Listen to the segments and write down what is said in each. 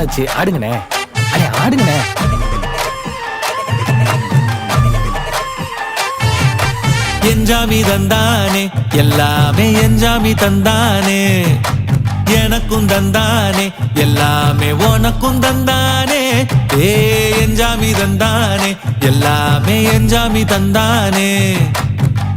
நாளாச்சு, ஆடுங்கண்ணே. அண்ணே ஆடுங்கண்ணே. என்ஜாமி தந்தானே எல்லாமே, என்ஜாமி தந்தானே எனக்கும் தந்தானே எல்லாமே, உனக்கும் தந்தானே. ஏ என்ஜாமி தந்தானே எல்லாமே, என்ஜாமி தந்தானே.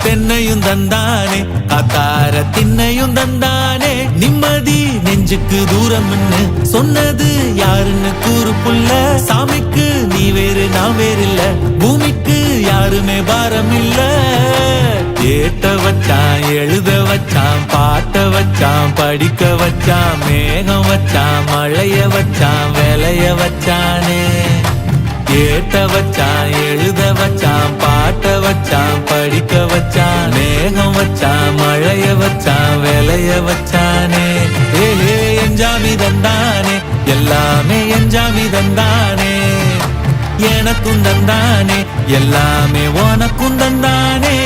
தென்னையும் தந்தானே, காத்தார திண்ணையும் தந்தானே. நிம்மதி நெஞ்சுக்கு தூரம்னு சொன்னது யாருன்னு கூறு புள்ள. சாமிக்கு நீ வேறு நான் வேறு இல்ல, பூமிக்கு யாருமே பாரம் இல்ல. ஏட்ட வச்சான், எழுத வச்சான், பாட்ட வச்சான், படிக்க வச்சான், மேகம் வச்சான், மழைய வச்சான், விளைய வச்சானே. ஏட்ட வச்சான், எழுத வச்சான், பாட்ட வச்சான், படிக்க வச்சான், மேகம் வச்சான், மழைய வச்சான், விளைய வச்சானே. ஏ என்ஜாமி தந்தானே எல்லாமே, என்ஜாமி தந்தானே. எனக்கும் தந்தானே எல்லாமே, உனக்கும் தந்தானே.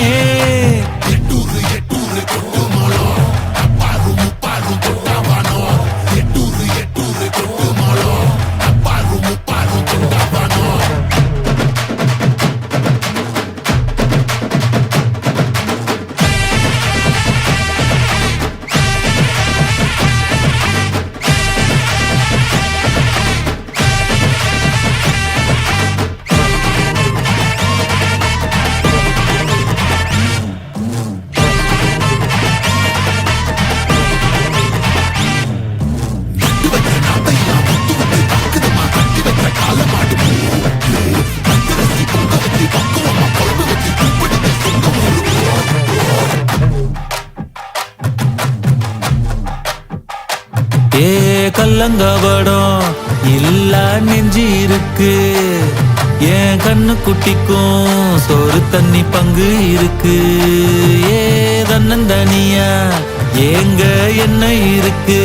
ஏ கல்லங்கபடம் இல்ல நெஞ்சு இருக்கு, என் கண்ணு குட்டிக்கும் சோறு தண்ணி பங்கு இருக்கு. ஏ தன்னந்தனியா ஏங்க என்ன இருக்கு,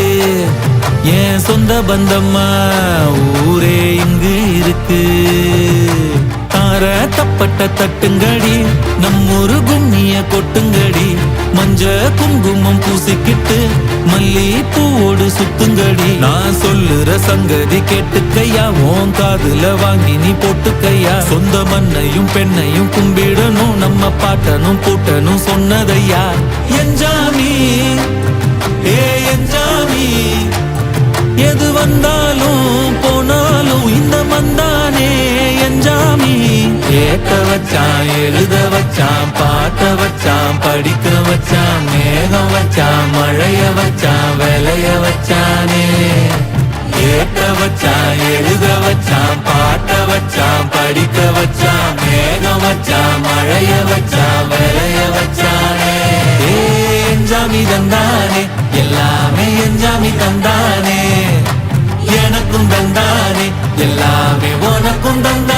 என் சொந்த பந்தம்மா ஊரே இங்கு இருக்கு. தார தப்பட்ட தட்டுங்கடி, நம்மொரு கும்மிய கொட்டுங்கடி. மஞ்ச குங்குமம் பூசிக்கிட்டு மல்லி பூவோடு சுத்துங்கடி. நான் சொல்லுற சங்கதி கேட்டுக்கையா, உன் காதுல வாங்கி நீ போட்டுக்கையா. சொந்த மண்ணையும் பெண்ணையும் கும்பிடணும், நம்ம பாட்டனும் கூட்டனும் சொன்னதையா. என்ஜாமி ஏ என்ஜாமி, எது வந்தாலும் போனாலும் இந்த மந்தானே என்ஜாமி. ஏத்த வச்சான், எழுத வச்சான், பாட்ட வச்சான், படிக்க வச்சான், மேகம் வச்சான், மழைய வச்சான், விளைய வச்சானே. ஏத்த வச்சான், எழுத வச்சான், பாட்ட வச்சான், படிக்க வச்சான், மேகம் வச்சான், மழைய வச்சான், விளைய வச்சானே. ஏ என்ஜாமி தந்தானே எல்லாமே, என்ஜாமி தந்தானே. எனக்கும் தந்தானே எல்லாமே, உனக்கும் தந்தானே.